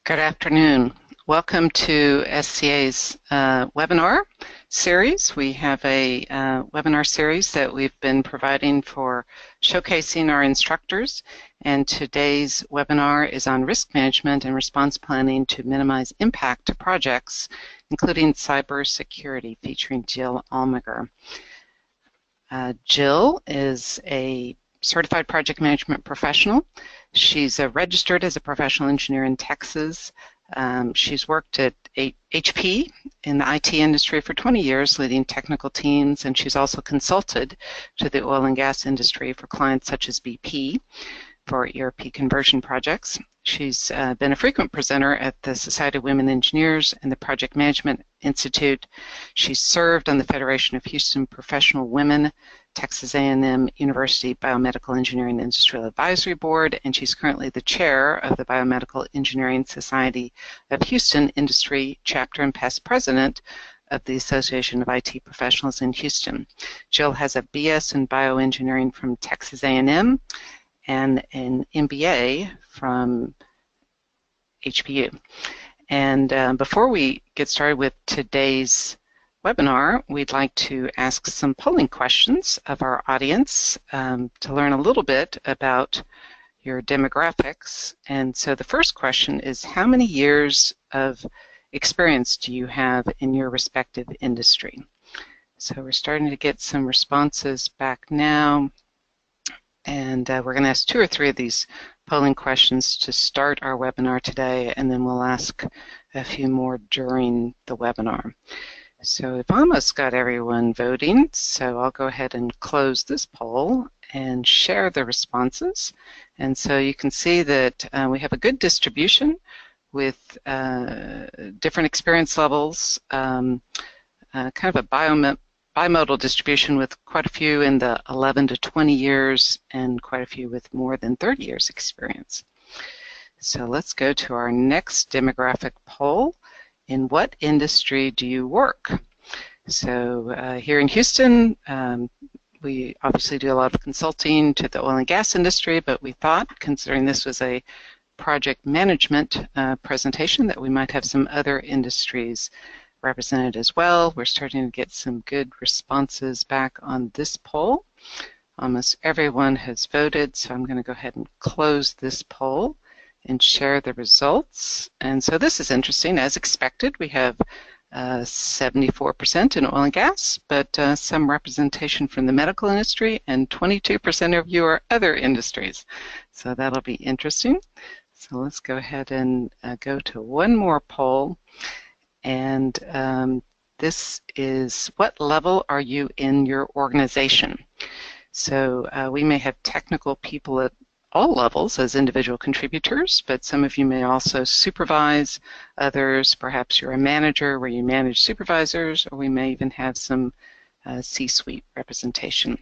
Good afternoon. Welcome to SCA's webinar series. We have a webinar series that we've been providing for showcasing our instructors, and today's webinar is on risk management and response planning to minimize impact to projects, including cybersecurity, featuring Jill Almager. Jill is a certified project management professional. She's registered as a professional engineer in Texas. She's worked at HP in the IT industry for 20 years, leading technical teams, and she's also consulted to the oil and gas industry for clients such as BP for ERP conversion projects. She's been a frequent presenter at the Society of Women Engineers and the Project Management Institute. She's served on the Federation of Houston Professional Women, Texas A&M University Biomedical Engineering Industrial Advisory Board, and she's currently the chair of the Biomedical Engineering Society of Houston Industry Chapter and past president of the Association of IT Professionals in Houston. Jill has a BS in Bioengineering from Texas A&M and an MBA from HPU. And before we get started with today's webinar, we'd like to ask some polling questions of our audience to learn a little bit about your demographics. And so the first question is, how many years of experience do you have in your respective industry? So we're starting to get some responses back now. And we're going to ask 2 or 3 of these polling questions to start our webinar today, and then we'll ask a few more during the webinar. So we've almost got everyone voting, so I'll go ahead and close this poll and share the responses. And so you can see that we have a good distribution with different experience levels, kind of a bimodal distribution with quite a few in the 11 to 20 years and quite a few with more than 30 years experience. So let's go to our next demographic poll. In what industry do you work? So here in Houston, we obviously do a lot of consulting to the oil and gas industry, but we thought, considering this was a project management presentation, that we might have some other industries represented as well. We're starting to get some good responses back on this poll. Almost everyone has voted, so I'm going to go ahead and close this poll and share the results. And so this is interesting. As expected, we have 74% in oil and gas, but some representation from the medical industry, and 22% of you are other industries. So that'll be interesting. So let's go ahead and go to one more poll. And this is, what level are you in your organization? So we may have technical people at all levels as individual contributors, but some of you may also supervise others. Perhaps you're a manager where you manage supervisors, or we may even have some C-suite representation.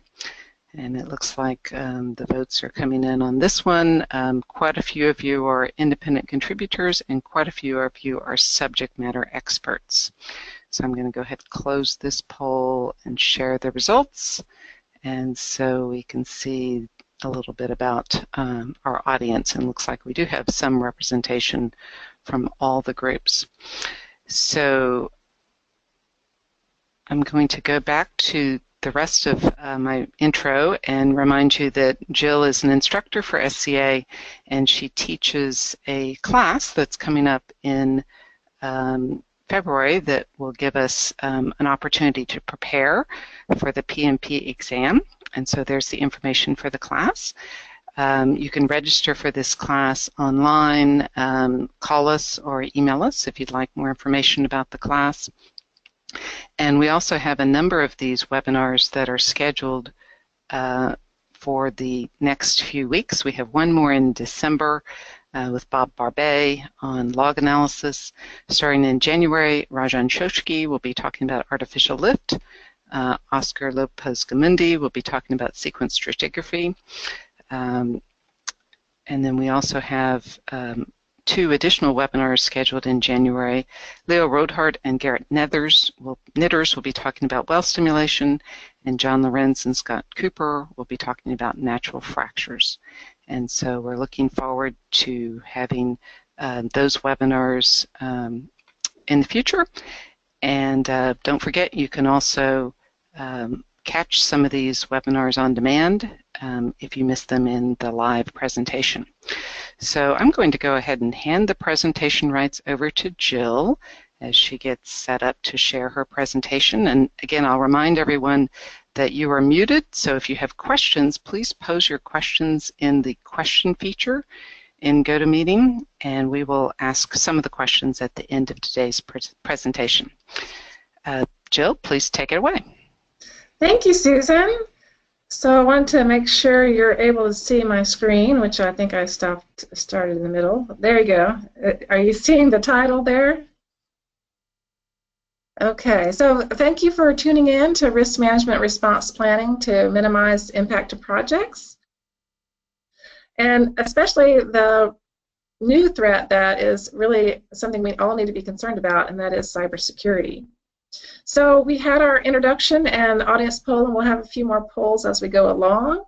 And it looks like the votes are coming in on this one. Quite a few of you are independent contributors, and quite a few of you are subject matter experts. So I'm going to go ahead and close this poll and share the results. And so we can see a little bit about our audience, and it looks like we do have some representation from all the groups. So I'm going to go back to the rest of my intro and remind you that Jill is an instructor for SCA, and she teaches a class that's coming up in February that will give us an opportunity to prepare for the PMP exam. And so there's the information for the class. You can register for this class online, call us or email us if you'd like more information about the class. And we also have a number of these webinars that are scheduled for the next few weeks. We have one more in December with Bob Barbet on log analysis. Starting in January, Rajan Shoshki will be talking about artificial lift. Oscar Lopez-Gamundi will be talking about sequence stratigraphy. And then we also have 2 additional webinars scheduled in January. Leo Rodhart and Garrett Knitters will be talking about well stimulation, and John Lorenz and Scott Cooper will be talking about natural fractures. And so we're looking forward to having those webinars in the future. And don't forget, you can also catch some of these webinars on demand if you miss them in the live presentation. So I'm going to go ahead and hand the presentation rights over to Jill as she gets set up to share her presentation. And again, I'll remind everyone that you are muted, so if you have questions, please pose your questions in the question feature in GoToMeeting, and we will ask some of the questions at the end of today's presentation. Jill, please take it away. Thank you, Susan. So I want to make sure you're able to see my screen, which I think I started in the middle. There you go. Are you seeing the title there? Okay, so thank you for tuning in to Risk Management Response Planning to minimize impact to projects. And especially the new threat that is really something we all need to be concerned about, and that is cybersecurity. So we had our introduction and audience poll, and we'll have a few more polls as we go along.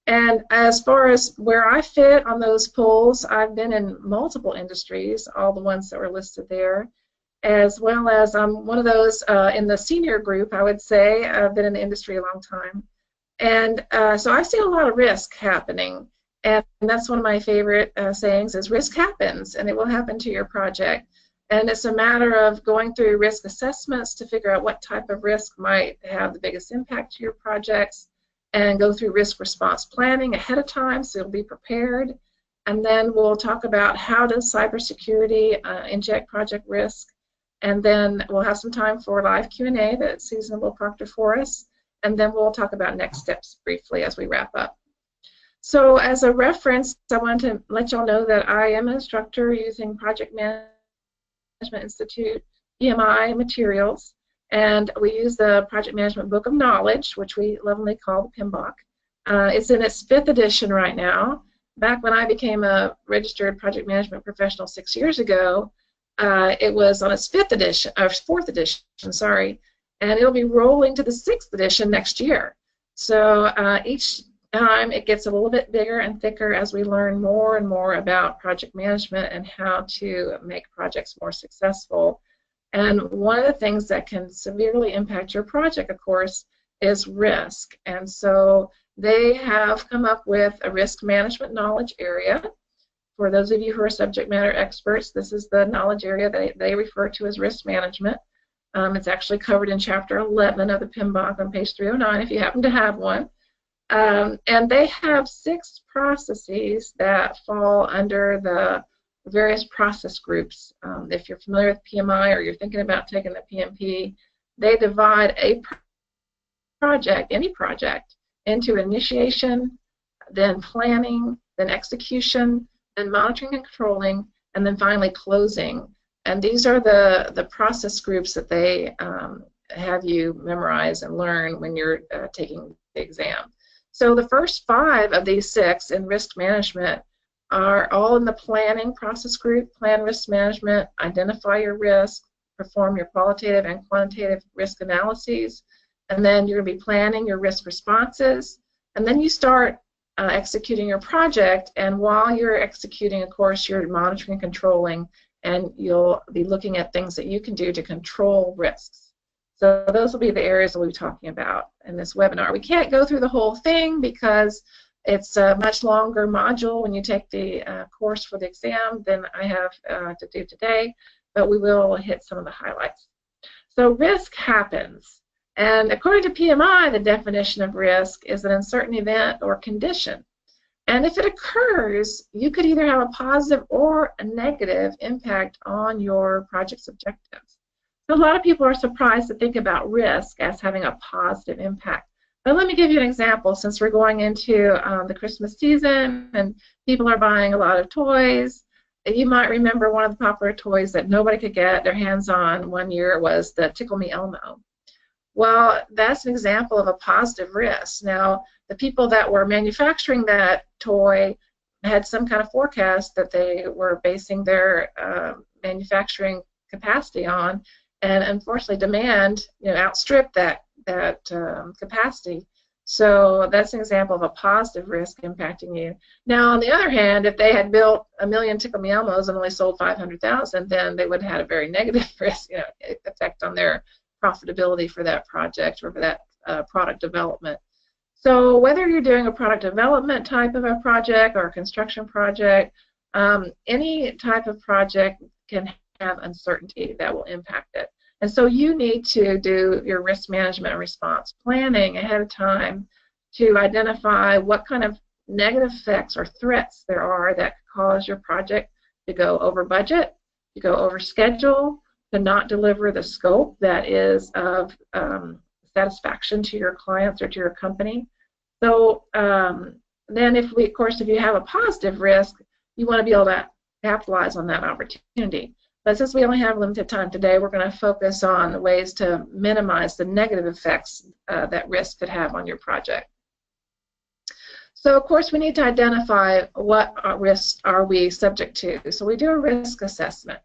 And as far as where I fit on those polls, I've been in multiple industries, all the ones that were listed there, as well as I'm one of those in the senior group, I would say. I've been in the industry a long time. And so I see a lot of risk happening. And that's one of my favorite sayings is risk happens, and it will happen to your project. And it's a matter of going through risk assessments to figure out what type of risk might have the biggest impact to your projects, and go through risk response planning ahead of time so you'll be prepared. And then we'll talk about how does cybersecurity inject project risk. And then we'll have some time for live Q&A that Susan will proctor for us. And then we'll talk about next steps briefly as we wrap up. So as a reference, I want to let y'all know that I am an instructor using Project Management Institute PMI materials. And we use the Project Management Book of Knowledge, which we lovingly call the PMBOK. It's in its 5th edition right now. Back when I became a registered project management professional 6 years ago, it was on its 5th edition, or 4th edition, sorry, and it'll be rolling to the 6th edition next year. So each time it gets a little bit bigger and thicker as we learn more and more about project management and how to make projects more successful. And one of the things that can severely impact your project, of course, is risk. And so they have come up with a risk management knowledge area. For those of you who are subject matter experts, this is the knowledge area that they refer to as risk management. It's actually covered in Chapter 11 of the PMBOK on page 309 if you happen to have one. And they have 6 processes that fall under the various process groups. If you're familiar with PMI or you're thinking about taking the PMP, they divide a project, any project, into initiation, then planning, then execution, then monitoring and controlling, and then finally closing. And these are the process groups that they have you memorize and learn when you're taking the exam. So the first 5 of these 6 in risk management are all in the planning process group: plan risk management, identify your risk, perform your qualitative and quantitative risk analyses, and then you're going to be planning your risk responses, and then you start executing your project. And while you're executing, of course, you're monitoring and controlling, and you'll be looking at things that you can do to control risks. So those will be the areas we'll be talking about in this webinar. We can't go through the whole thing because it's a much longer module when you take the course for the exam than I have to do today, but we will hit some of the highlights. So risk happens. And according to PMI, the definition of risk is an uncertain event or condition. And if it occurs, you could either have a positive or a negative impact on your project's objectives. So a lot of people are surprised to think about risk as having a positive impact. But let me give you an example, since we're going into the Christmas season and people are buying a lot of toys. You might remember one of the popular toys that nobody could get their hands on one year was the Tickle Me Elmo. Well, that's an example of a positive risk. Now, the people that were manufacturing that toy had some kind of forecast that they were basing their manufacturing capacity on, and unfortunately demand outstripped that capacity. So that's an example of a positive risk impacting you. Now, on the other hand, if they had built 1,000,000 Tickle Me Elmos and only sold 500,000, then they would have had a very negative risk, effect on their profitability for that project or for that product development. So whether you're doing a product development type of a project or a construction project, any type of project can have uncertainty that will impact it. And so you need to do your risk management and response planning ahead of time to identify what kind of negative effects or threats there are that could cause your project to go over budget, to go over schedule, to not deliver the scope that is of satisfaction to your clients or to your company. So then if you have a positive risk, you want to be able to capitalize on that opportunity. But since we only have limited time today, we're going to focus on ways to minimize the negative effects that risk could have on your project. So of course we need to identify what risks are we subject to. So we do a risk assessment.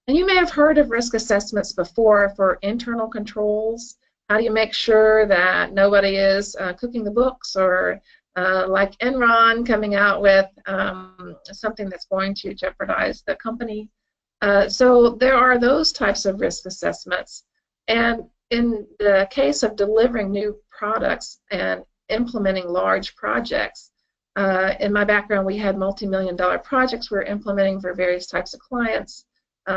And you may have heard of risk assessments before for internal controls. How do you make sure that nobody is cooking the books, or like Enron coming out with something that's going to jeopardize the company? So there are those types of risk assessments. And in the case of delivering new products and implementing large projects, in my background we had multi-million-dollar projects we were implementing for various types of clients.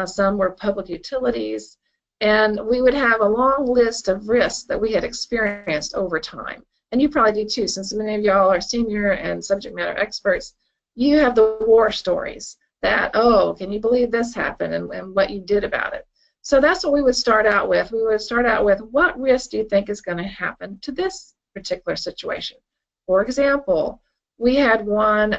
Some were public utilities. And we would have a long list of risks that we had experienced over time. And you probably do too, since many of y'all are senior and subject matter experts. You have the war stories that, oh, can you believe this happened, and what you did about it. So that's what we would start out with. We would start out with, what risk do you think is going to happen to this particular situation? For example, we had one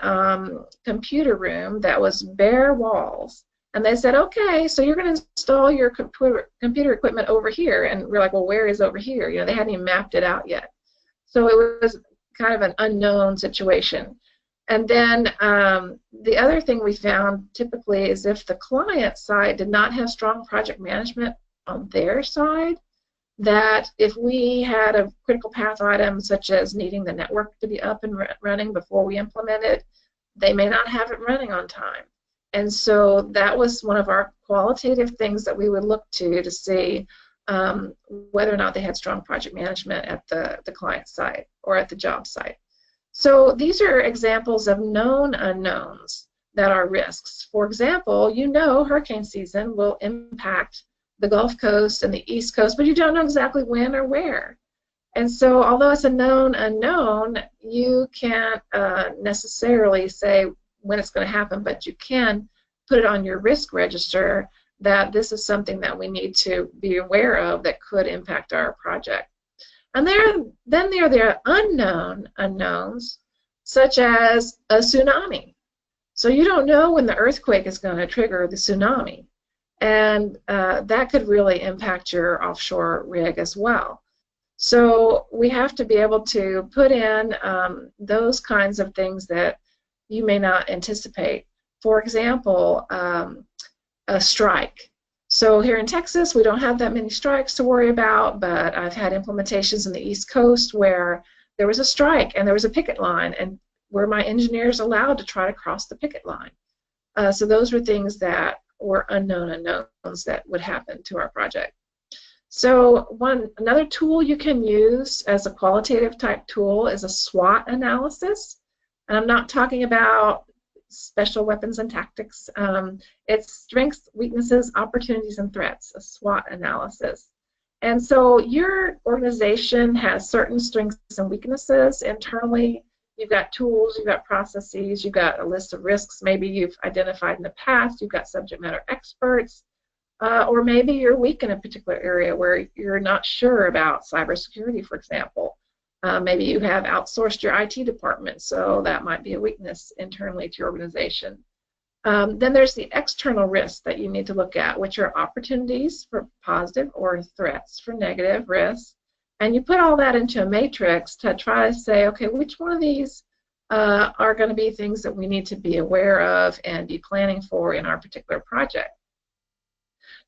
computer room that was bare walls. And they said, okay, so you're going to install your computer equipment over here. And we're like, well, where is over here? They hadn't even mapped it out yet. So it was kind of an unknown situation. And then the other thing we found typically is if the client side did not have strong project management on their side, that if we had a critical path item such as needing the network to be up and running before we implement it, they may not have it running on time. And so that was one of our qualitative things that we would look to see whether or not they had strong project management at the client site or at the job site. So these are examples of known unknowns that are risks. For example, hurricane season will impact the Gulf Coast and the East Coast, but you don't know exactly when or where. And so although it's a known unknown, you can't necessarily say when it's going to happen, but you can put it on your risk register that this is something that we need to be aware of that could impact our project. And then there are the unknown unknowns, such as a tsunami. So you don't know when the earthquake is going to trigger the tsunami, and that could really impact your offshore rig as well. So we have to be able to put in those kinds of things that you may not anticipate. For example, a strike. So here in Texas, we don't have that many strikes to worry about, but I've had implementations in the East Coast where there was a strike and there was a picket line, and were my engineers allowed to try to cross the picket line? So those were things that were unknown unknowns that would happen to our project. So another tool you can use as a qualitative type tool is a SWOT analysis. And I'm not talking about special weapons and tactics. It's strengths, weaknesses, opportunities, and threats, a SWOT analysis. And so your organization has certain strengths and weaknesses internally. You've got tools, you've got processes, you've got a list of risks maybe you've identified in the past, you've got subject matter experts, or maybe you're weak in a particular area where you're not sure about cybersecurity, for example. Maybe you have outsourced your IT department, so that might be a weakness internally to your organization. Then there's the external risks that you need to look at, which are opportunities for positive or threats for negative risks. And you put all that into a matrix to try to say, okay, which one of these are going to be things that we need to be aware of and be planning for in our particular project.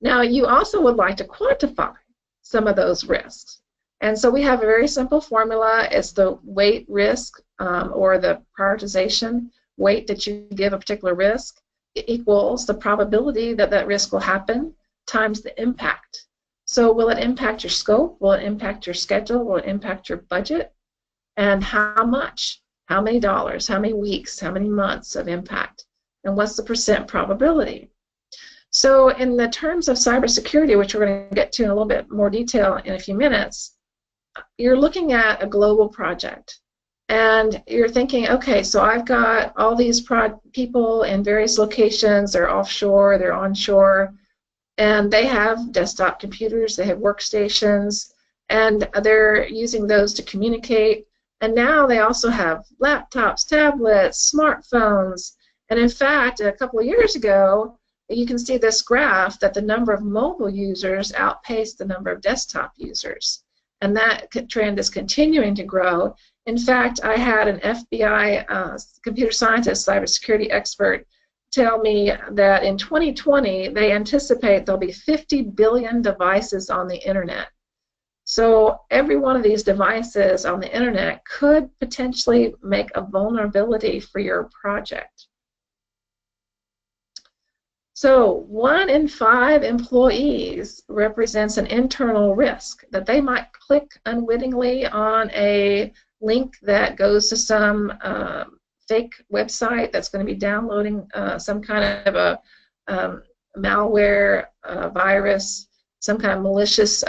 Now, you also would like to quantify some of those risks. And so we have a very simple formula. It's the weight risk or the prioritization weight that you give a particular risk. It equals the probability that that risk will happen times the impact. So will it impact your scope? Will it impact your schedule? Will it impact your budget? And how much? How many dollars? How many weeks? How many months of impact? And what's the percent probability? So in the terms of cybersecurity, which we're going to get to in a little bit more detail in a few minutes, you're looking at a global project. And you're thinking, okay, so I've got all these people in various locations. They're offshore, they're onshore, and they have desktop computers, they have workstations, and they're using those to communicate. And now they also have laptops, tablets, smartphones. And in fact, a couple of years ago, you can see this graph that the number of mobile users outpaced the number of desktop users. And that trend is continuing to grow. In fact, I had an FBI computer scientist, cybersecurity expert, tell me that in 2020, they anticipate there'll be 50 billion devices on the internet. So every one of these devices on the internet could potentially make a vulnerability for your project. So 1 in 5 employees represents an internal risk that they might click unwittingly on a link that goes to some fake website that's going to be downloading some kind of a malware virus, some kind of malicious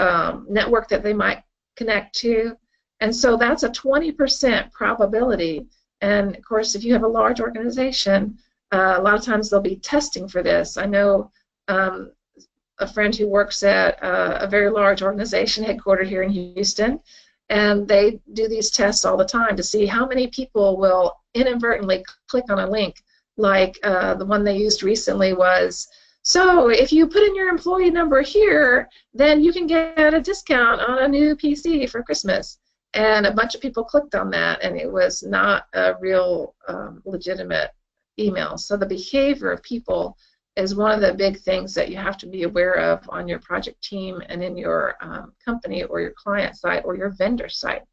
network that they might connect to. And so that's a 20% probability. And of course, if you have a large organization, a lot of times they'll be testing for this. I know a friend who works at a very large organization headquartered here in Houston, and they do these tests all the time to see how many people will inadvertently click on a link. Like the one they used recently was, so if you put in your employee number here, then you can get a discount on a new PC for Christmas. And a bunch of people clicked on that, and it was not a real legitimate email. So the behavior of people is one of the big things that you have to be aware of on your project team and in your company or your client site or your vendor site.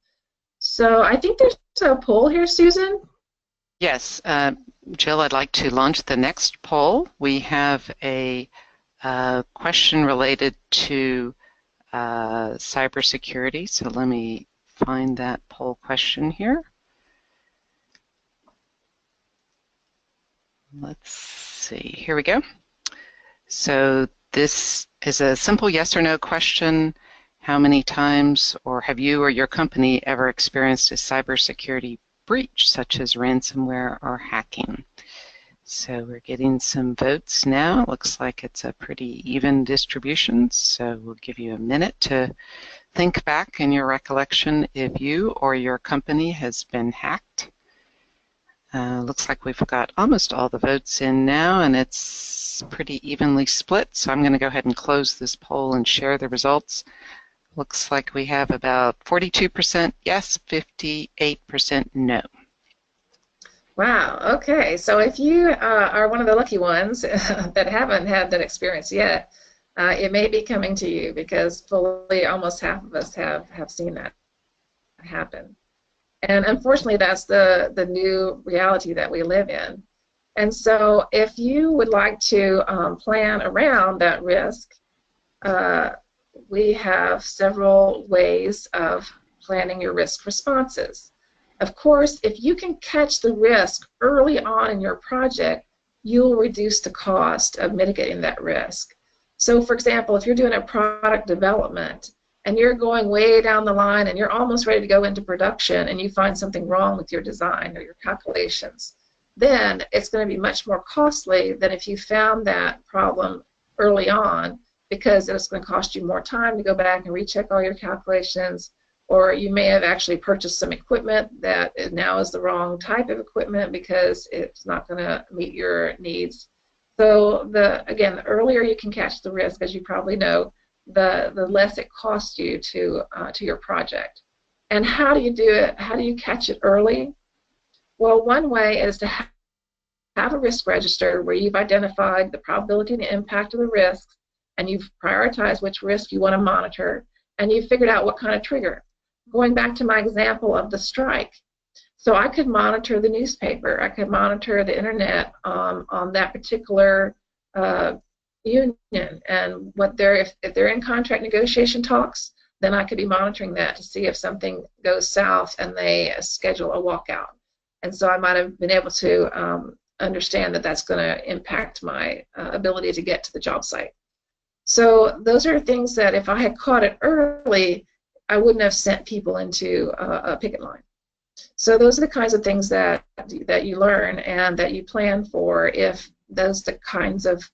So I think there's a poll here, Susan. Yes, Jill, I'd like to launch the next poll. We have a question related to cybersecurity, so let me find that poll question here. Let's see, here we go. So this is a simple yes or no question. How many times, or have you or your company ever experienced a cybersecurity breach, such as ransomware or hacking? So we're getting some votes now. Looks like it's a pretty even distribution, so we'll give you a minute to think back in your recollection if you or your company has been hacked. Looks like we've got almost all the votes in now, and it's pretty evenly split, so I'm going to go ahead and close this poll and share the results. Looks like we have about 42% yes, 58% no. Wow, okay, so if you are one of the lucky ones that haven't had that experience yet, it may be coming to you, because fully almost half of us have seen that happen. And unfortunately, that's the new reality that we live in. And so if you would like to plan around that risk, we have several ways of planning your risk responses. Of course, if you can catch the risk early on in your project, you'll reduce the cost of mitigating that risk. So for example, if you're doing a product development, and you're going way down the line and you're almost ready to go into production and you find something wrong with your design or your calculations, then it's going to be much more costly than if you found that problem early on, because it's going to cost you more time to go back and recheck all your calculations, or you may have actually purchased some equipment that now is the wrong type of equipment because it's not going to meet your needs. So again, the earlier you can catch the risk, as you probably know, the less it costs you to your project. And how do you do it? How do you catch it early? Well, one way is to have a risk register where you've identified the probability and the impact of the risks, and you've prioritized which risk you want to monitor, and you've figured out what kind of trigger. going back to my example of the strike, so I could monitor the newspaper, I could monitor the internet on that particular union, and what if they're in contract negotiation talks, then I could be monitoring that to see if something goes south and they schedule a walkout. And so I might have been able to understand that that's going to impact my ability to get to the job site. So those are things that if I had caught it early, I wouldn't have sent people into a picket line. So those are the kinds of things that you learn and that you plan for if those are the kinds of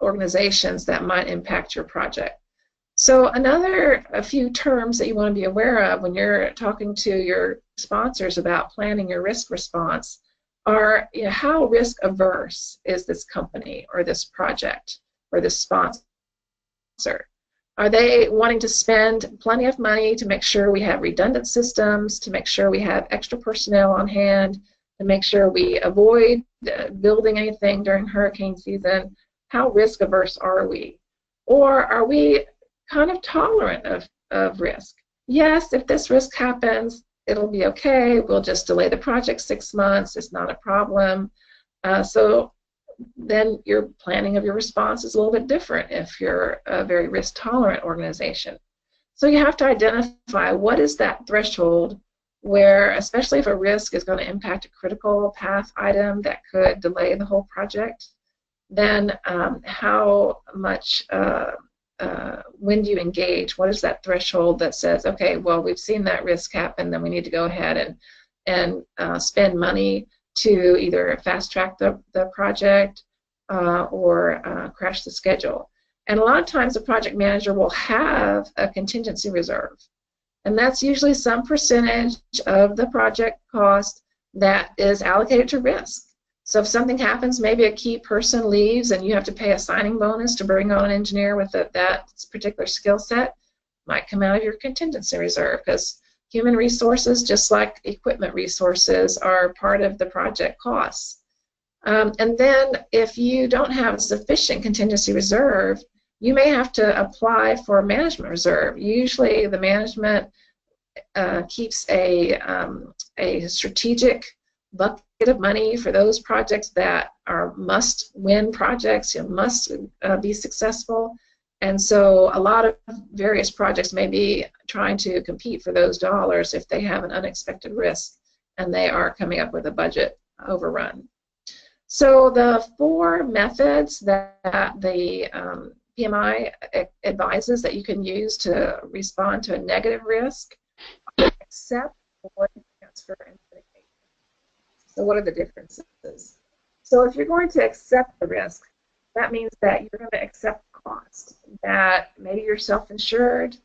organizations that might impact your project. So a few terms that you want to be aware of when you're talking to your sponsors about planning your risk response are, how risk averse is this company or this project or this sponsor? Are they wanting to spend plenty of money to make sure we have redundant systems, to make sure we have extra personnel on hand, to make sure we avoid building anything during hurricane season? How risk averse are we? Or are we kind of tolerant of risk? Yes, if this risk happens, it'll be okay. We'll just delay the project 6 months. It's not a problem. So then your planning of your response is a little bit different if you're a very risk-tolerant organization. So you have to identify what is that threshold where, especially if a risk is going to impact a critical path item that could delay the whole project, then how much, when do you engage? What is that threshold that says, okay, well, we've seen that risk happen, then we need to go ahead and spend money to either fast-track the project or crash the schedule. And a lot of times the project manager will have a contingency reserve. And that's usually some percentage of the project cost that is allocated to risk. So if something happens, maybe a key person leaves and you have to pay a signing bonus to bring on an engineer with that particular skill set, might come out of your contingency reserve, because human resources, just like equipment resources, are part of the project costs. And then if you don't have a sufficient contingency reserve, you may have to apply for a management reserve. Usually the management keeps a strategic bucket of money for those projects that are must-win projects, must be successful. And so a lot of various projects may be trying to compete for those dollars if they have an unexpected risk and they are coming up with a budget overrun. So the 4 methods that the PMI advises that you can use to respond to a negative risk: accept, avoid, transfer, and mitigate. So what are the differences? So if you're going to accept the risk, that means that you're going to accept cost, that maybe you're self-insured,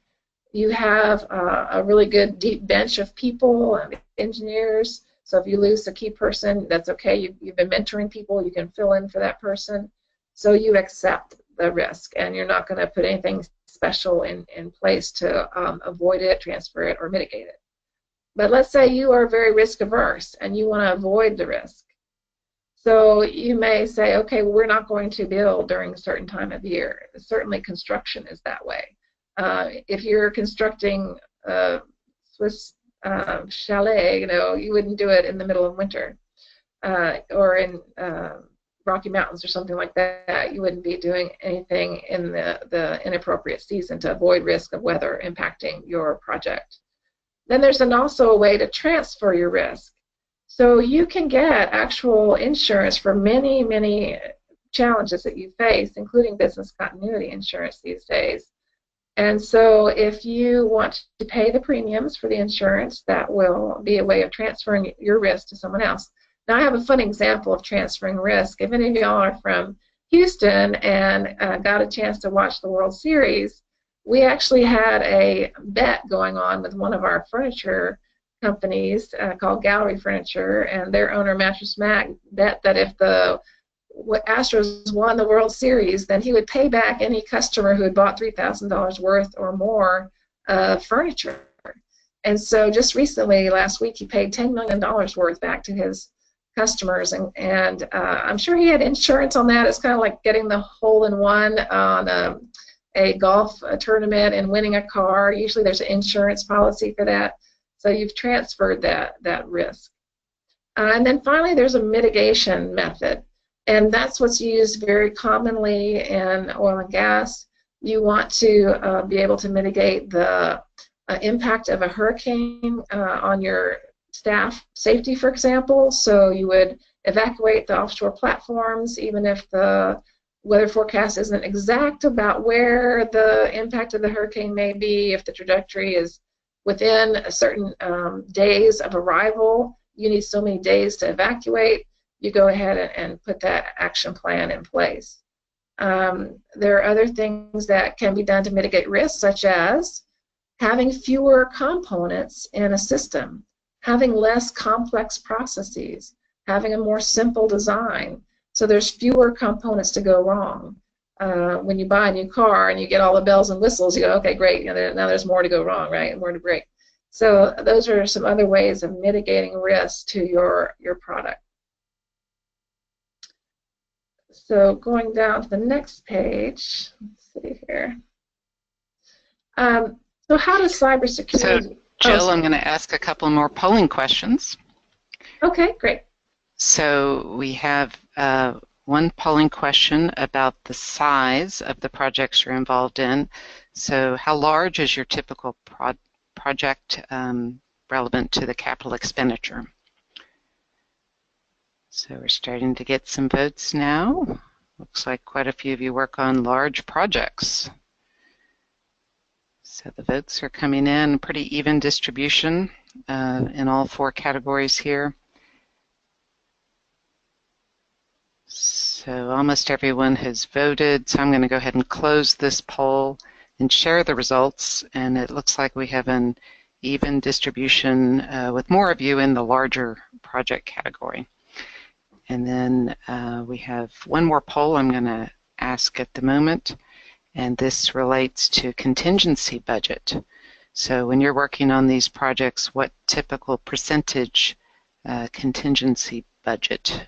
you have a really good deep bench of people and engineers, so if you lose a key person, that's okay. You've been mentoring people, you can fill in for that person, so you accept the risk and you're not going to put anything special in place to avoid it, transfer it, or mitigate it. But let's say you are very risk averse and you want to avoid the risk. So you may say, okay, well, we're not going to build during a certain time of year. Certainly construction is that way. If you're constructing a Swiss chalet, you wouldn't do it in the middle of winter. Or in Rocky Mountains or something like that, you wouldn't be doing anything in the inappropriate season to avoid risk of weather impacting your project. Then there's also a way to transfer your risk. So you can get actual insurance for many, many challenges that you face, including business continuity insurance these days. And so if you want to pay the premiums for the insurance, that will be a way of transferring your risk to someone else. Now I have a fun example of transferring risk. If any of y'all are from Houston and got a chance to watch the World Series, we actually had a bet going on with one of our furniture companies called Gallery Furniture, and their owner, Mattress Mac, bet that if the Astros won the World Series, then he would pay back any customer who had bought $3,000 worth or more of furniture. And so just recently, last week, he paid $10 million worth back to his customers, and I'm sure he had insurance on that. It's kind of like getting the hole-in-one on a golf tournament and winning a car. Usually there's an insurance policy for that. So you've transferred that risk. And then finally, there's a mitigation method. And that's what's used very commonly in oil and gas. You want to be able to mitigate the impact of a hurricane on your staff safety, for example. So you would evacuate the offshore platforms, even if the weather forecast isn't exact about where the impact of the hurricane may be. If the trajectory is within a certain days of arrival, you need so many days to evacuate, you go ahead and put that action plan in place. There are other things that can be done to mitigate risk, such as having fewer components in a system, having less complex processes, having a more simple design, so there's fewer components to go wrong. When you buy a new car and you get all the bells and whistles, you go, okay, great, now there's more to go wrong, right, more to break. So those are some other ways of mitigating risk to your product. So going down to the next page, let's see here. So how does cybersecurity... So Jill, I'm going to ask a couple more polling questions. Okay, great. So we have one polling question about the size of the projects you're involved in. So how large is your typical project relevant to the capital expenditure? So we're starting to get some votes now. Looks like quite a few of you work on large projects. So the votes are coming in, pretty even distribution in all four categories here. So almost everyone has voted, so I'm going to go ahead and close this poll and share the results, and it looks like we have an even distribution with more of you in the larger project category. And then we have one more poll I'm going to ask at the moment, and this relates to contingency budget. So when you're working on these projects, what typical percentage contingency budget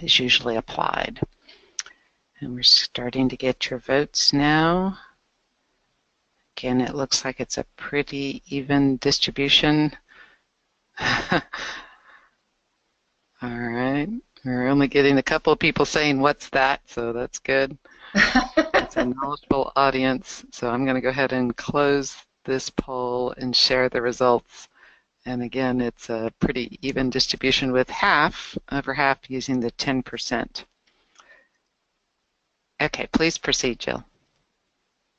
is usually applied? And we're starting to get your votes now. Again, it looks like it's a pretty even distribution. All right. We're only getting a couple of people saying, what's that? So that's good. It's a knowledgeable audience. So I'm going to go ahead and close this poll and share the results. And again, it's a pretty even distribution with over half using the 10%. Okay, please proceed, Jill.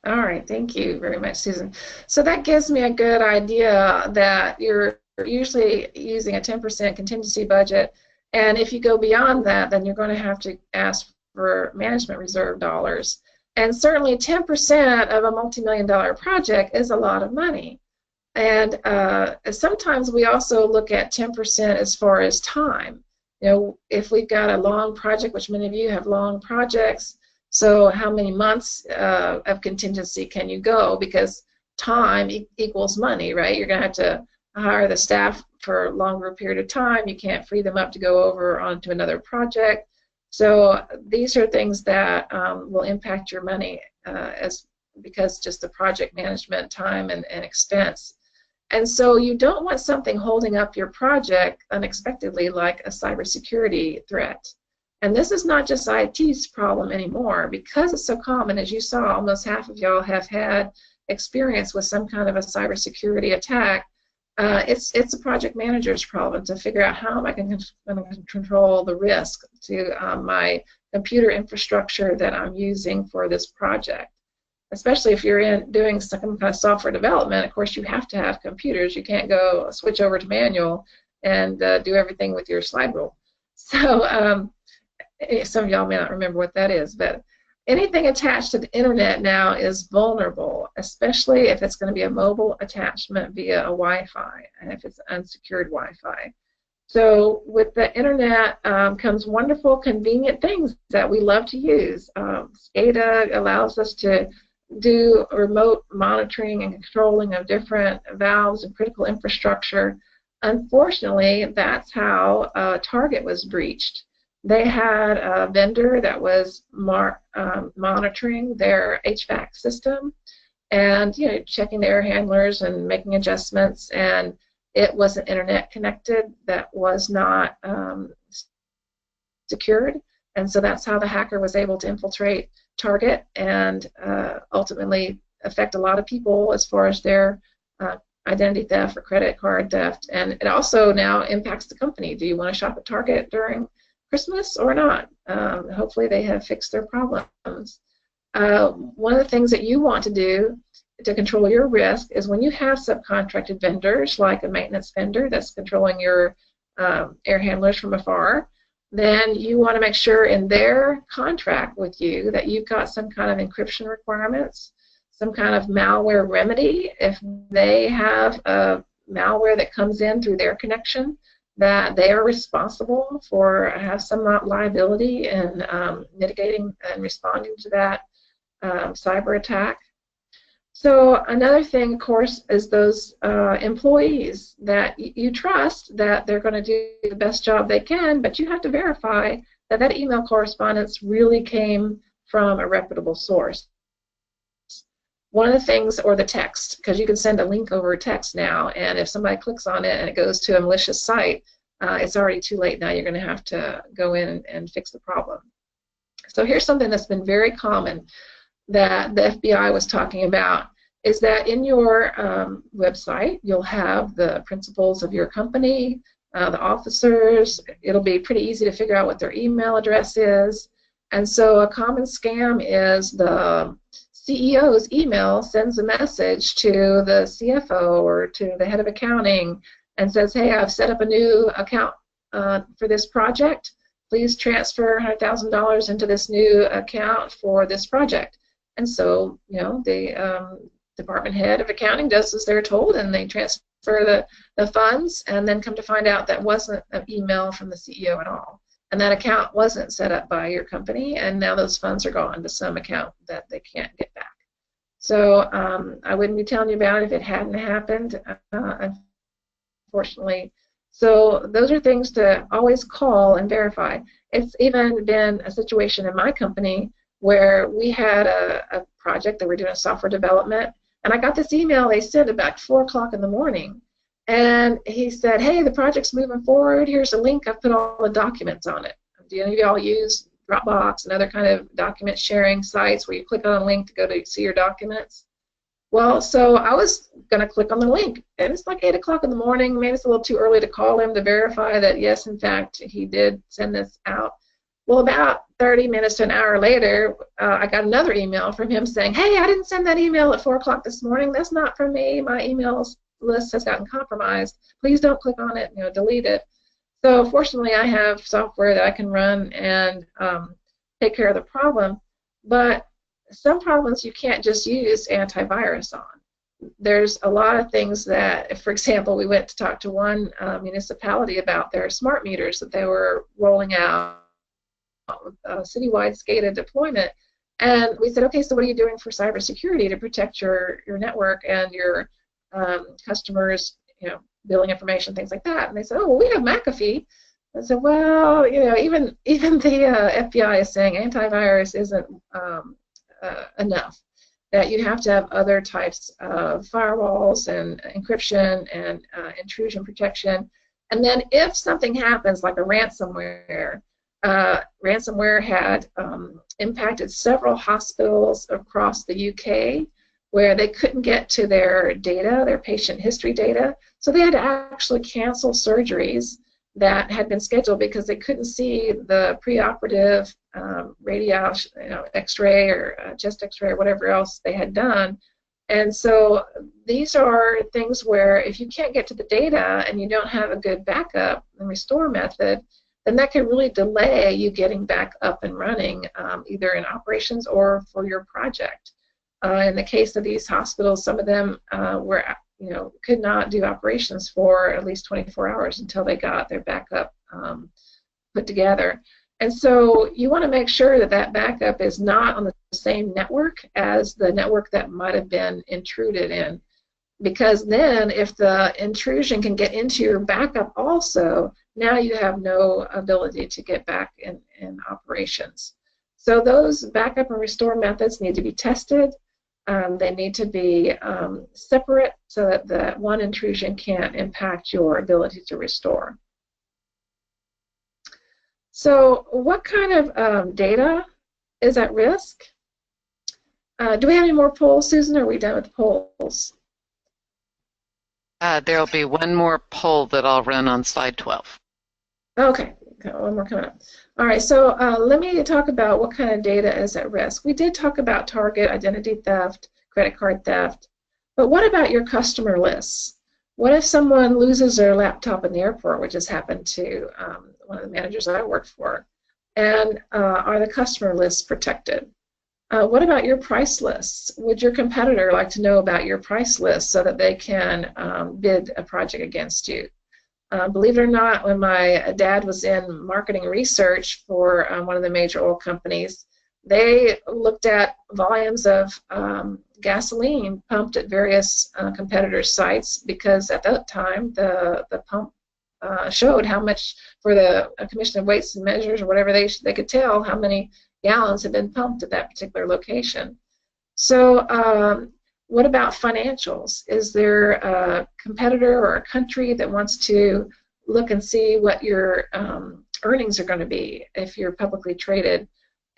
All right, thank you very much, Susan. So that gives me a good idea that you're usually using a 10% contingency budget, and if you go beyond that, then you're going to have to ask for management reserve dollars. And certainly 10% of a multi-million-dollar project is a lot of money. And sometimes we also look at 10% as far as time. You know, if we've got a long project, which many of you have long projects, so how many months of contingency can you go? Because time equals money, right? You're going to have to hire the staff for a longer period of time. You can't free them up to go over onto another project. So these are things that will impact your money because just the project management time and expense. And so you don't want something holding up your project unexpectedly like a cybersecurity threat. And this is not just IT's problem anymore. Because it's so common, as you saw, almost half of y'all have had experience with some kind of a cybersecurity attack. It's a project manager's problem to figure out how am I going to control the risk to my computer infrastructure that I'm using for this project. Especially if you're doing some kind of software development, of course you have to have computers. You can't go switch over to manual and do everything with your slide rule. So some of y'all may not remember what that is, but anything attached to the internet now is vulnerable, especially if it's going to be a mobile attachment via a Wi-Fi, and if it's unsecured Wi-Fi. So with the internet comes wonderful, convenient things that we love to use. SCADA allows us to do remote monitoring and controlling of different valves and critical infrastructure. Unfortunately, that's how Target was breached. They had a vendor that was monitoring their HVAC system and checking the air handlers and making adjustments, and it wasn't internet connected. That was not secured, and so that's how the hacker was able to infiltrate Target and ultimately affect a lot of people as far as their identity theft or credit card theft. And it also now impacts the company. Do you want to shop at Target during Christmas or not? Hopefully they have fixed their problems. One of the things that you want to do to control your risk is when you have subcontracted vendors, like a maintenance vendor that's controlling your air handlers from afar, then you want to make sure in their contract with you that you've got some kind of encryption requirements, some kind of malware remedy. If they have a malware that comes in through their connection, that they are responsible for, have some liability in mitigating and responding to that cyber attack. So another thing, of course, is those employees that you trust that they're going to do the best job they can, but you have to verify that that email correspondence really came from a reputable source. One of the things, or the text, because you can send a link over text now, and if somebody clicks on it and it goes to a malicious site, it's already too late. Now you're going to have to go in and fix the problem. So here's something that's been very common that the FBI was talking about, is that in your website you'll have the principals of your company, the officers. It'll be pretty easy to figure out what their email address is. And so a common scam is the CEO's email sends a message to the CFO or to the head of accounting and says, hey, I've set up a new account for this project. Please transfer $100,000 into this new account for this project. And so, the department head of accounting does as they're told, and they transfer the funds, and then come to find out that wasn't an email from the CEO at all. And that account wasn't set up by your company, and now those funds are gone to some account that they can't get back. So I wouldn't be telling you about it if it hadn't happened, unfortunately. So those are things to always call and verify. It's even been a situation in my company where we had a project that we're doing software development, and I got this email they sent about 4 o'clock in the morning, and he said, hey, the project's moving forward, here's a link, I've put all the documents on it. Do any of y'all use Dropbox and other kind of document sharing sites where you click on a link to go to see your documents? Well, so I was going to click on the link, and it's like 8 o'clock in the morning. Maybe it's a little too early to call him to verify that, yes, in fact, he did send this out. Well, about 30 minutes to an hour later, I got another email from him saying, hey, I didn't send that email at 4 o'clock this morning. That's not from me. My email list has gotten compromised. Please don't click on it, delete it. So fortunately, I have software that I can run and take care of the problem. But some problems you can't just use antivirus on. There's a lot of things that, for example, we went to talk to one municipality about their smart meters that they were rolling out, citywide SCADA deployment, and we said, okay, so what are you doing for cybersecurity to protect your network and your customers, billing information, things like that? And they said, oh, well, we have McAfee. I said, well, even the FBI is saying antivirus isn't enough, that you have to have other types of firewalls and encryption and intrusion protection. And then if something happens, like a ransomware, ransomware had impacted several hospitals across the UK where they couldn't get to their data, their patient history data, so they had to actually cancel surgeries that had been scheduled because they couldn't see the preoperative radio, X-ray or chest X-ray or whatever else they had done. And so these are things where if you can't get to the data and you don't have a good backup and restore method, then that can really delay you getting back up and running, either in operations or for your project. In the case of these hospitals, some of them could not do operations for at least 24 hours until they got their backup put together. And so you want to make sure that that backup is not on the same network as the network that might have been intruded in. because then if the intrusion can get into your backup also, now you have no ability to get back in operations. So those backup and restore methods need to be tested. They need to be separate so that the one intrusion can't impact your ability to restore. So what kind of data is at risk? Do we have any more polls, Susan, or are we done with the polls? There will be one more poll that I'll run on slide 12. Okay, one more coming up. All right, so let me talk about what kind of data is at risk. We did talk about target identity theft, credit card theft, but what about your customer lists? What if someone loses their laptop in the airport, which has happened to one of the managers I work for, and are the customer lists protected? What about your price lists? Would your competitor like to know about your price list so that they can bid a project against you? Believe it or not, when my dad was in marketing research for one of the major oil companies, they looked at volumes of gasoline pumped at various competitors' sites, because at that time the pump showed how much, for the Commission of Weights and Measures or whatever, they could tell how many gallons had been pumped at that particular location. So what about financials? Is there a competitor or a country that wants to look and see what your earnings are going to be if you're publicly traded?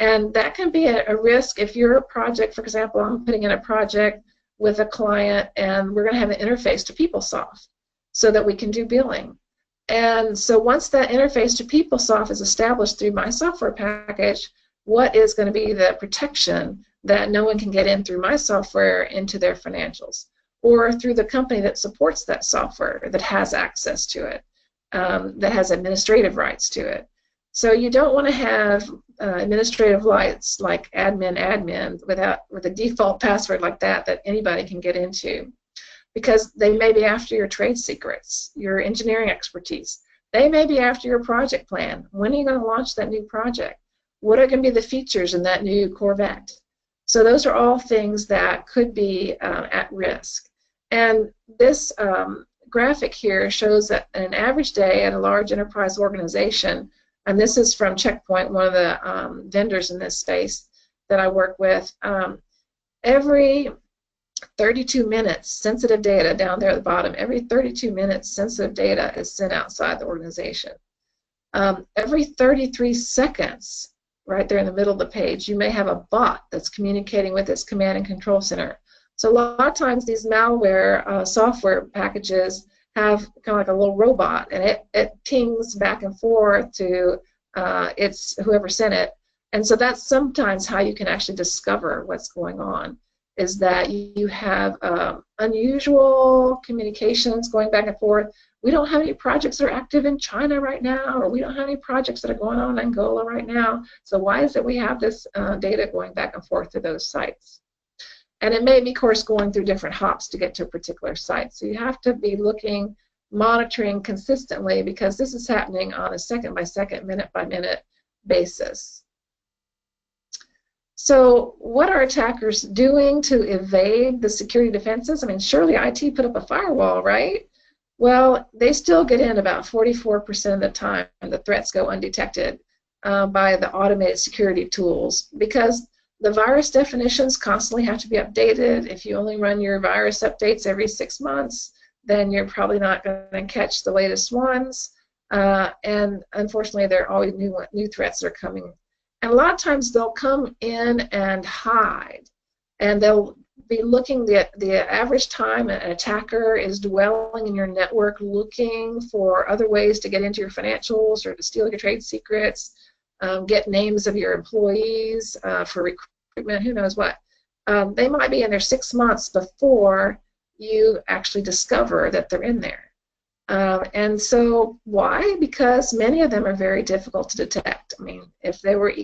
And that can be a risk if your project, for example, I'm putting in a project with a client and we're going to have an interface to PeopleSoft so that we can do billing. And so once that interface to PeopleSoft is established through my software package, what is going to be the protection that no one can get in through my software into their financials, or through the company that supports that software, that has access to it, that has administrative rights to it. So you don't want to have administrative rights like admin with a default password like that anybody can get into, because they may be after your trade secrets, your engineering expertise. They may be after your project plan. When are you going to launch that new project? What are going to be the features in that new Corvette? So those are all things that could be at risk. And this graphic here shows that an average day at a large enterprise organization, and this is from Checkpoint, one of the vendors in this space that I work with, every 32 minutes, sensitive data down there at the bottom, every 32 minutes, sensitive data is sent outside the organization. Every 33 seconds, right there in the middle of the page, you may have a bot that's communicating with its command and control center. So a lot of times these malware software packages have kind of like a little robot, and it pings back and forth to its whoever sent it. And so that's sometimes how you can actually discover what's going on, is that you have unusual communications going back and forth. We don't have any projects that are active in China right now, or we don't have any projects that are going on in Angola right now. So why is it we have this data going back and forth to those sites? And it may be, of course, going through different hops to get to a particular site. So you have to be looking, monitoring consistently, because this is happening on a second-by-second, minute-by-minute basis. So what are attackers doing to evade the security defenses? I mean, surely IT put up a firewall, right? Well, they still get in about 44% of the time. The threats go undetected by the automated security tools, because the virus definitions constantly have to be updated. If you only run your virus updates every 6 months, then you're probably not going to catch the latest ones. And unfortunately, there are always new threats that are coming. And a lot of times they'll come in and hide, and they'll be looking, the average time an attacker is dwelling in your network looking for other ways to get into your financials or to steal your trade secrets, get names of your employees for recruitment, who knows what. They might be in there 6 months before you actually discover that they're in there. And so why? Because many of them are very difficult to detect. I mean, if they were,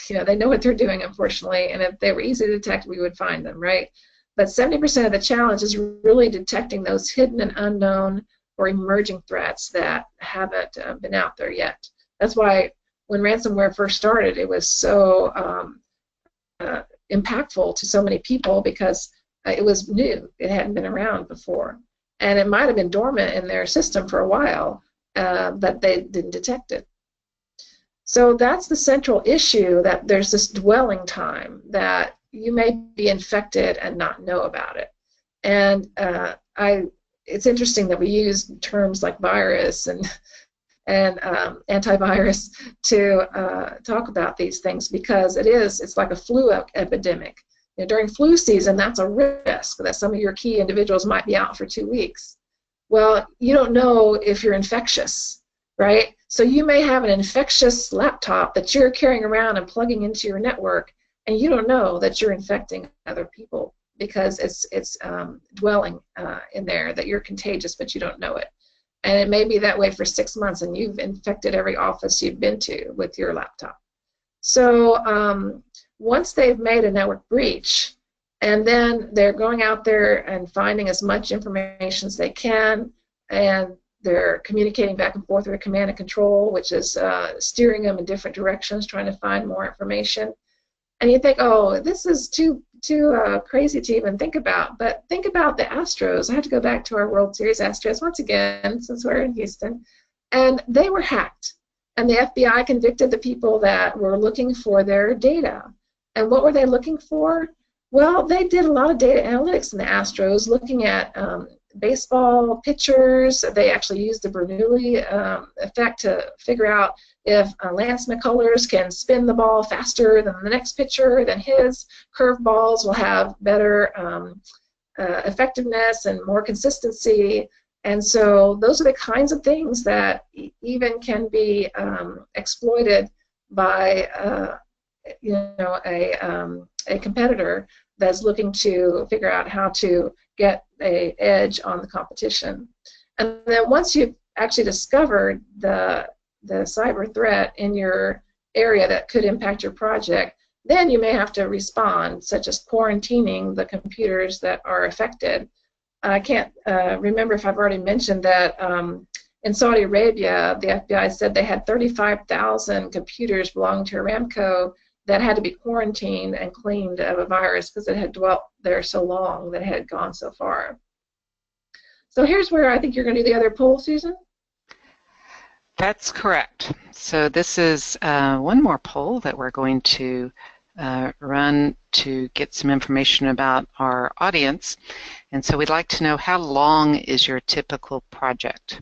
they know what they're doing, unfortunately, and if they were easy to detect, we would find them, right? But 70% of the challenge is really detecting those hidden and unknown or emerging threats that haven't been out there yet. That's why when ransomware first started, it was so impactful to so many people, because It was new. It hadn't been around before. And it might have been dormant in their system for a while, but they didn't detect it. So that's the central issue, that there's this dwelling time that you may be infected and not know about it. And it's interesting that we use terms like virus and antivirus to talk about these things, because it's like a flu epidemic. You know, during flu season, that's a risk that some of your key individuals might be out for 2 weeks. Well, you don't know if you're infectious, right? So you may have an infectious laptop that you're carrying around and plugging into your network, and you don't know that you're infecting other people because it's dwelling in there, that you're contagious, but you don't know it. And it may be that way for 6 months, and you've infected every office you've been to with your laptop. So once they've made a network breach, and then they're going out there and finding as much information as they can, and they're communicating back and forth with command and control, which is steering them in different directions, trying to find more information. And you think, oh, this is too crazy to even think about. But think about the Astros. I have to go back to our World Series Astros once again, since we're in Houston. And they were hacked. And the FBI convicted the people that were looking for their data. And what were they looking for? Well, they did a lot of data analytics in the Astros, looking at baseball pitchers. They actually used the Bernoulli effect to figure out if Lance McCullers can spin the ball faster than the next pitcher, then his curveballs will have better effectiveness and more consistency. And so those are the kinds of things that even can be exploited by a competitor that's looking to figure out how to get an edge on the competition. And then once you've actually discovered the cyber threat in your area that could impact your project, then you may have to respond, such as quarantining the computers that are affected. I can't remember if I've already mentioned that in Saudi Arabia, the FBI said they had 35,000 computers belonging to Aramco that had to be quarantined and cleaned of a virus because it had dwelt there so long that it had gone so far. So here's where I think you're going to do the other poll, Susan. That's correct. So this is one more poll that we're going to run to get some information about our audience. And so we'd like to know, how long is your typical project?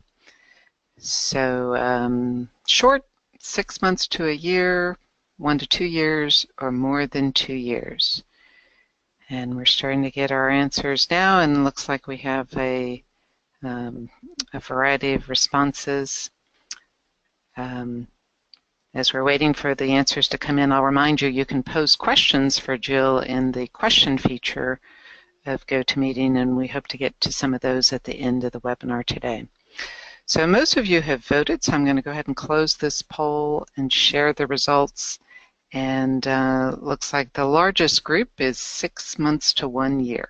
So short, 6 months to a year, 1 to 2 years, or more than 2 years. And we're starting to get our answers now, and it looks like we have a variety of responses. As we're waiting for the answers to come in, I'll remind you, you can pose questions for Jill in the question feature of GoToMeeting, and we hope to get to some of those at the end of the webinar today. So most of you have voted, so I'm going to go ahead and close this poll and share the results. And looks like the largest group is 6 months to 1 year.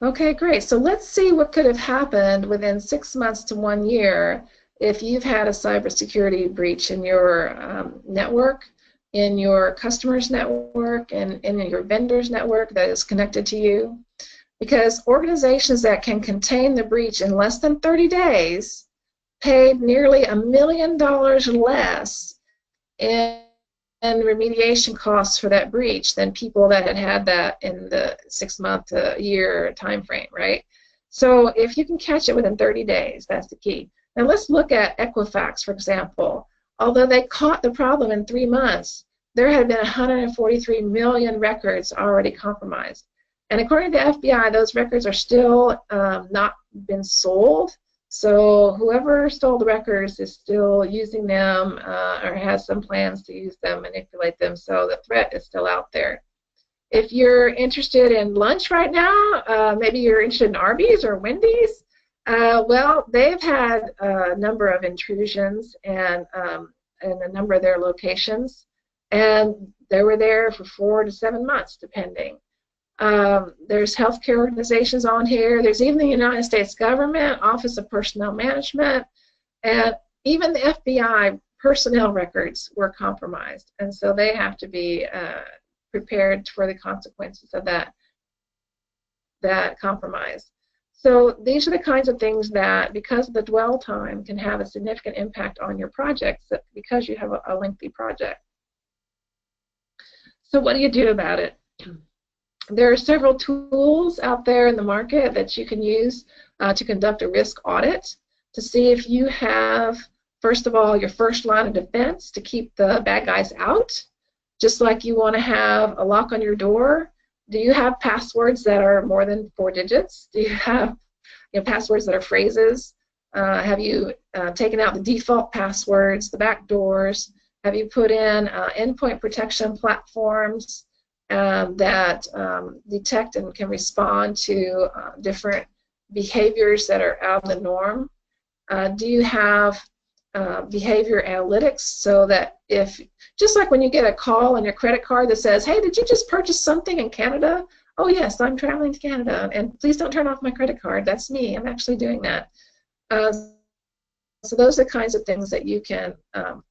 Okay, great. So let's see what could have happened within 6 months to 1 year if you've had a cybersecurity breach in your network, in your customer's network, and in your vendor's network that is connected to you. Because organizations that can contain the breach in less than 30 days paid nearly $1 million less in remediation costs for that breach than people that had that in the 6 month to year time frame, right? So if you can catch it within 30 days, that's the key. Now let's look at Equifax, for example. Although they caught the problem in 3 months, there had been 143 million records already compromised. And according to the FBI, those records are still not been sold. So whoever stole the records is still using them or has some plans to use them, manipulate them, so the threat is still out there. If you're interested in lunch right now, maybe you're interested in Arby's or Wendy's, well, they've had a number of intrusions and a number of their locations, and they were there for 4 to 7 months, depending. There's healthcare organizations on here. There's even the United States government, Office of Personnel Management, and even the FBI personnel records were compromised. And so they have to be prepared for the consequences of that. that compromise. So these are the kinds of things that, because of the dwell time, can have a significant impact on your projects because you have a lengthy project. So what do you do about it? There are several tools out there in the market that you can use to conduct a risk audit to see if you have, first of all, your first line of defense to keep the bad guys out. Just like you want to have a lock on your door, do you have passwords that are more than 4 digits? Do you have passwords that are phrases? Have you taken out the default passwords, the back doors? Have you put in endpoint protection platforms that detect and can respond to different behaviors that are out of the norm? Do you have behavior analytics so that if, just like when you get a call on your credit card that says, hey, did you just purchase something in Canada? Oh yes, I'm traveling to Canada, and please don't turn off my credit card. That's me. I'm actually doing that. So those are the kinds of things that you can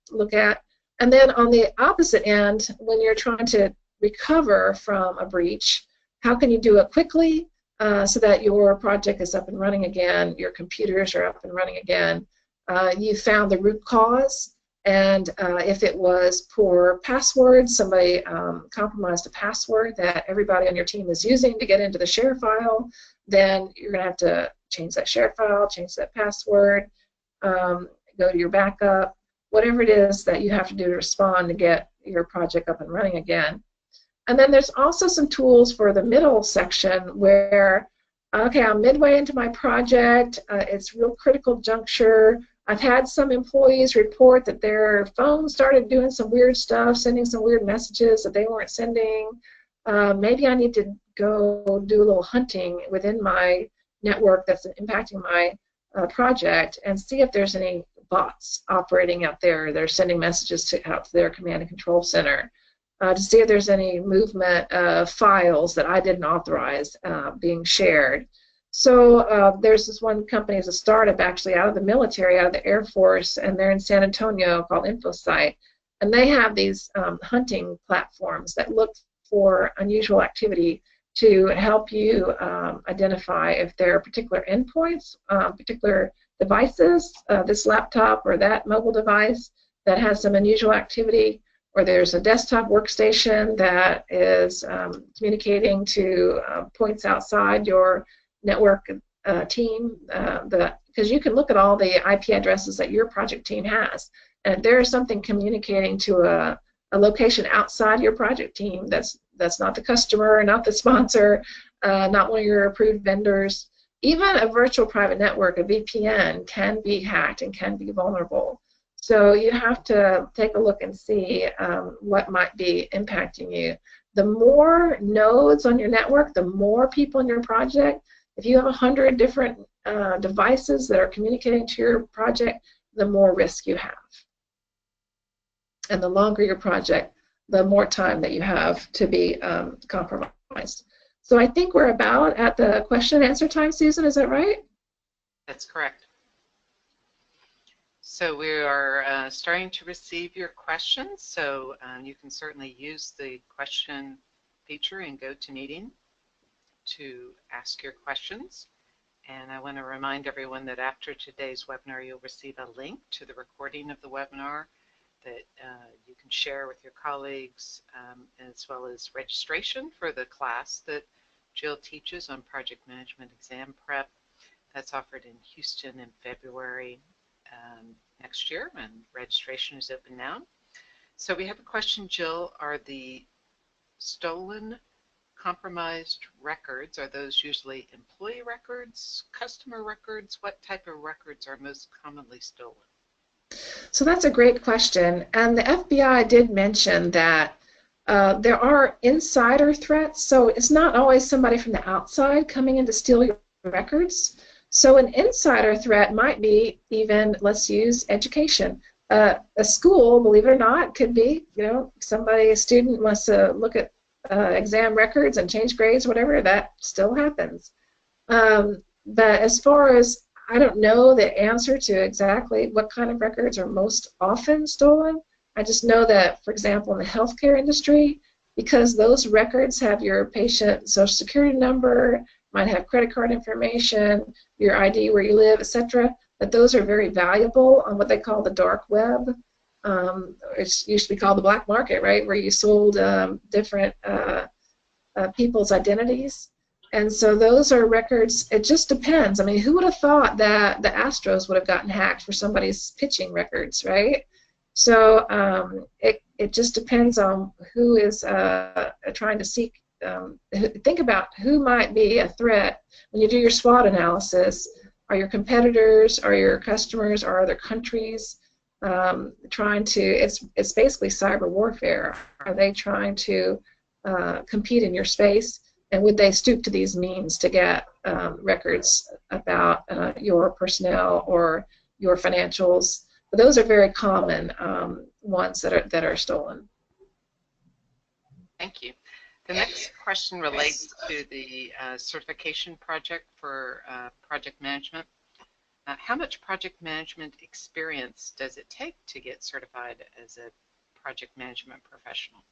look at. And then on the opposite end, when you're trying to recover from a breach, how can you do it quickly so that your project is up and running again, your computers are up and running again? You found the root cause, and if it was poor passwords, somebody compromised a password that everybody on your team is using to get into the share file, then you're going to have to change that share file, change that password, go to your backup, whatever it is that you have to do to respond to get your project up and running again. And then there's also some tools for the middle section where, okay, I'm midway into my project, it's real critical juncture, I've had some employees report that their phone started doing some weird stuff, sending some weird messages that they weren't sending. Maybe I need to go do a little hunting within my network that's impacting my project and see if there's any bots operating out there that are sending messages out to their command and control center to see if there's any movement of files that I didn't authorize being shared. So there's this one company, it's a startup actually out of the military, out of the Air Force, and they're in San Antonio called InfoSight, and they have these hunting platforms that look for unusual activity to help you identify if there are particular endpoints, particular devices, this laptop or that mobile device that has some unusual activity, or there's a desktop workstation that is communicating to points outside your network team, because you can look at all the IP addresses that your project team has, and if there is something communicating to a location outside your project team that's not the customer, not the sponsor, not one of your approved vendors, even a virtual private network, a VPN, can be hacked and can be vulnerable. So you have to take a look and see what might be impacting you. The more nodes on your network, the more people in your project. If you have 100 different devices that are communicating to your project, the more risk you have. And the longer your project, the more time that you have to be compromised. So I think we're about at the question and answer time, Susan, is that right? That's correct. So we are starting to receive your questions, so you can certainly use the question feature in GoToMeeting to ask your questions. And I want to remind everyone that after today's webinar, you'll receive a link to the recording of the webinar that you can share with your colleagues, as well as registration for the class that Jill teaches on project management exam prep. That's offered in Houston in February next year, and registration is open now. So we have a question, Jill. Are the stolen, compromised records, are those usually employee records, customer records? What type of records are most commonly stolen? So that's a great question, and the FBI did mention that there are insider threats, so it's not always somebody from the outside coming in to steal your records. So an insider threat might be even, let's use education. A school, believe it or not, could be, somebody, a student wants to look at exam records and change grades, whatever, that still happens. But as far as, I don't know the answer to exactly what kind of records are most often stolen. I just know that, for example, in the healthcare industry, because those records have your patient social security number might have credit card information, your ID, where you live, etc. But those are very valuable on what they call the dark web. It's usually called the black market, right, where you sold different people's identities. And so those are records. It just depends. I mean, who would have thought that the Astros would have gotten hacked for somebody's pitching records, right? So it just depends on who is trying to seek. Think about who might be a threat when you do your SWOT analysis. Are your competitors, are your customers, are other countries trying to? It's basically cyber warfare. Are they trying to compete in your space? And would they stoop to these means to get records about your personnel or your financials? But those are very common ones that are stolen. Thank you. The next question relates to the certification project for project management. How much project management experience does it take to get certified as a project management professional?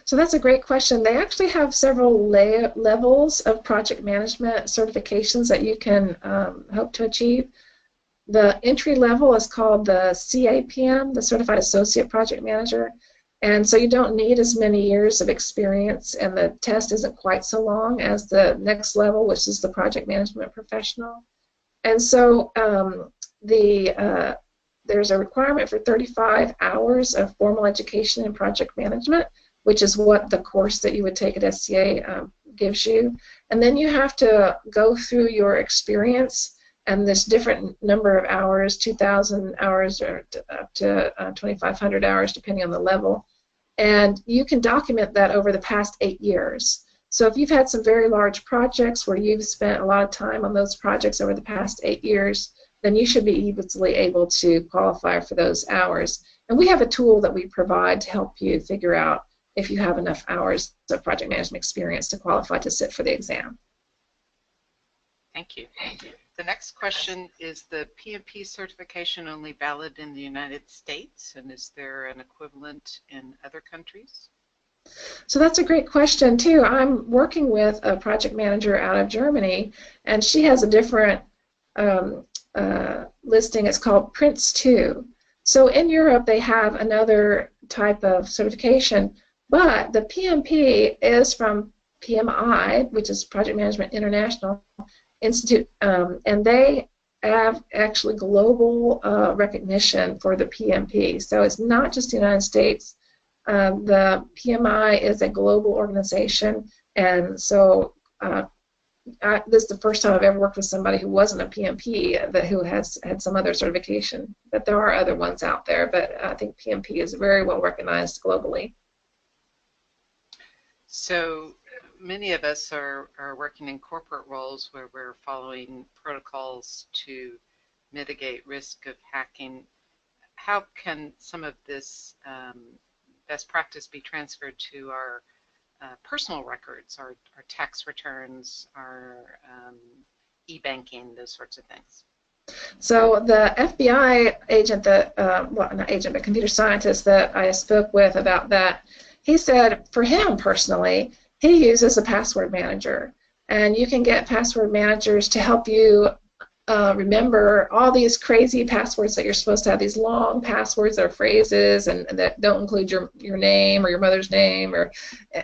So that's a great question. They actually have several levels of project management certifications that you can hope to achieve. The entry level is called the CAPM, the Certified Associate Project Manager, and so you don't need as many years of experience, and the test isn't quite so long as the next level, which is the Project Management Professional. And so there's a requirement for 35 hours of formal education in project management, which is what the course that you would take at SCA gives you. And then you have to go through your experience and this different number of hours, 2,000 hours or up to 2,500 hours, depending on the level. And you can document that over the past 8 years. So if you've had some very large projects where you've spent a lot of time on those projects over the past 8 years, then you should be easily able to qualify for those hours. And we have a tool that we provide to help you figure out if you have enough hours of project management experience to qualify to sit for the exam. Thank you. The next question is the PMP certification only valid in the United States, and is there an equivalent in other countries? So that's a great question too. I'm working with a project manager out of Germany, and she has a different listing. It's called Prince 2. So in Europe they have another type of certification, but the PMP is from PMI, which is Project Management International Institute, and they have actually global recognition for the PMP. So it's not just the United States. The PMI is a global organization, and so this is the first time I've ever worked with somebody who wasn't a PMP, who has had some other certification. But there are other ones out there, but I think PMP is very well recognized globally. So many of us are working in corporate roles where we're following protocols to mitigate risk of hacking. How can some of this best practice be transferred to our personal records, our tax returns, our e-banking, those sorts of things? So the FBI agent that, well, not agent, but computer scientist that I spoke with about that, he said for him personally, he uses a password manager. And you can get password managers to help you remember all these crazy passwords that you're supposed to have, these long passwords that are phrases and that don't include your name or your mother's name or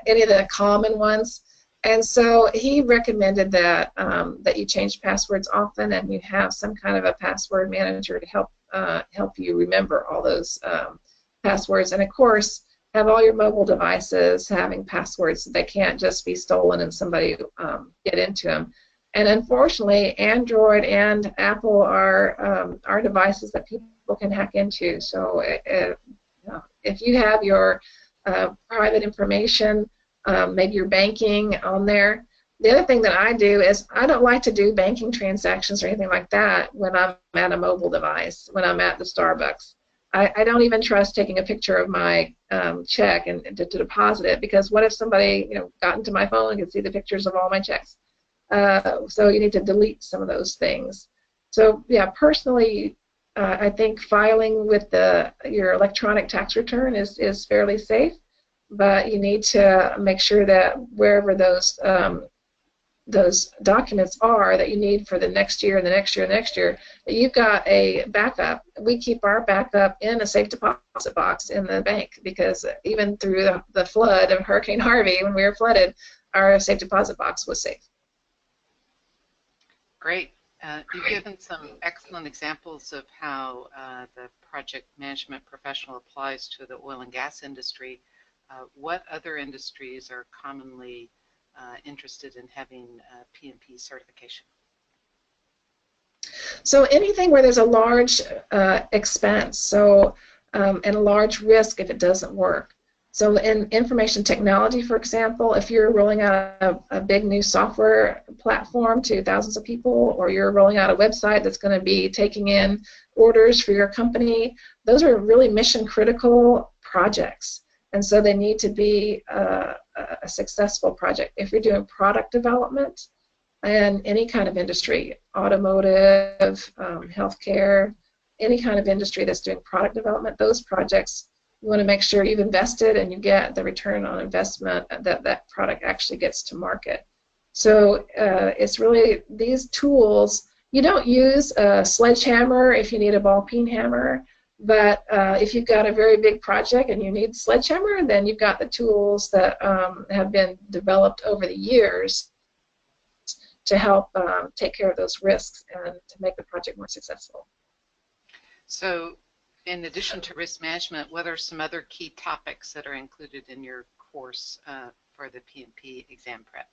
any of the common ones. And so he recommended that that you change passwords often and you have some kind of a password manager to help you remember all those passwords. And of course, have all your mobile devices having passwords so they can't just be stolen and somebody get into them. And unfortunately, Android and Apple are devices that people can hack into. So if you have your private information, maybe your banking on there. The other thing that I do is I don't like to do banking transactions or anything like that when I'm at a mobile device, when I'm at the Starbucks. I don't even trust taking a picture of my check and to deposit it, because what if somebody got into my phone and could see the pictures of all my checks? So you need to delete some of those things. So yeah, personally, I think filing with your electronic tax return is fairly safe, but you need to make sure that wherever those those documents are that you need for the next year and the next year and the next year, that you've got a backup. We keep our backup in a safe deposit box in the bank, because even through the flood of Hurricane Harvey, when we were flooded, our safe deposit box was safe. Great. You've given some excellent examples of how the project management professional applies to the oil and gas industry. What other industries are commonly interested in having PMP certification? So anything where there's a large expense, and a large risk if it doesn't work. So in information technology, for example, if you're rolling out a big new software platform to thousands of people, or you're rolling out a website that's going to be taking in orders for your company, those are really mission critical projects. And so they need to be a successful project. If you're doing product development in any kind of industry, automotive, healthcare, any kind of industry that's doing product development, those projects, you want to make sure you've invested and you get the return on investment, that that product actually gets to market. So it's really these tools. You don't use a sledgehammer if you need a ball peen hammer. But if you've got a very big project and you need sledgehammer, then you've got the tools that have been developed over the years to help take care of those risks and to make the project more successful. So in addition to risk management, what are some other key topics that are included in your course for the PMP exam prep?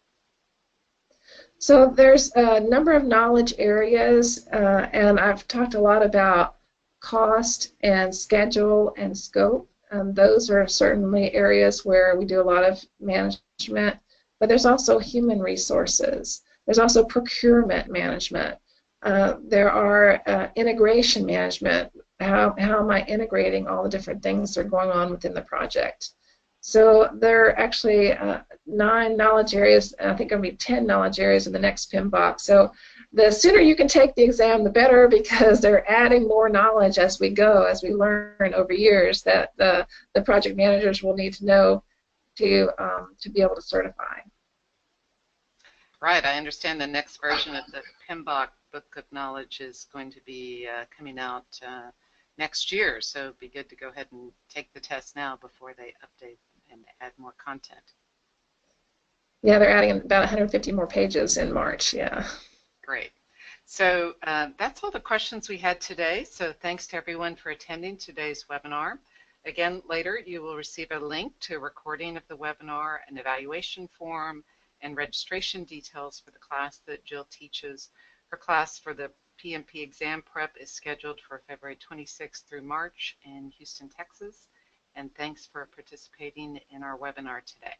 So there's a number of knowledge areas, and I've talked a lot about cost and schedule and scope. Those are certainly areas where we do a lot of management, but there's also human resources. There's also procurement management. There are integration management. How am I integrating all the different things that are going on within the project? So there are actually 9 knowledge areas. I think there'll be 10 knowledge areas in the next PIM box. So the sooner you can take the exam, the better, because they're adding more knowledge as we go, as we learn over years that the project managers will need to know to be able to certify. Right. I understand the next version of the PMBOK Book of Knowledge is going to be coming out next year, so it'd be good to go ahead and take the test now before they update and add more content. Yeah, they're adding about 150 more pages in March, yeah. Great. So that's all the questions we had today, so thanks to everyone for attending today's webinar. Again, later you will receive a link to a recording of the webinar, an evaluation form, and registration details for the class that Jill teaches. Her class for the PMP exam prep is scheduled for February 26th through March in Houston, Texas. And thanks for participating in our webinar today.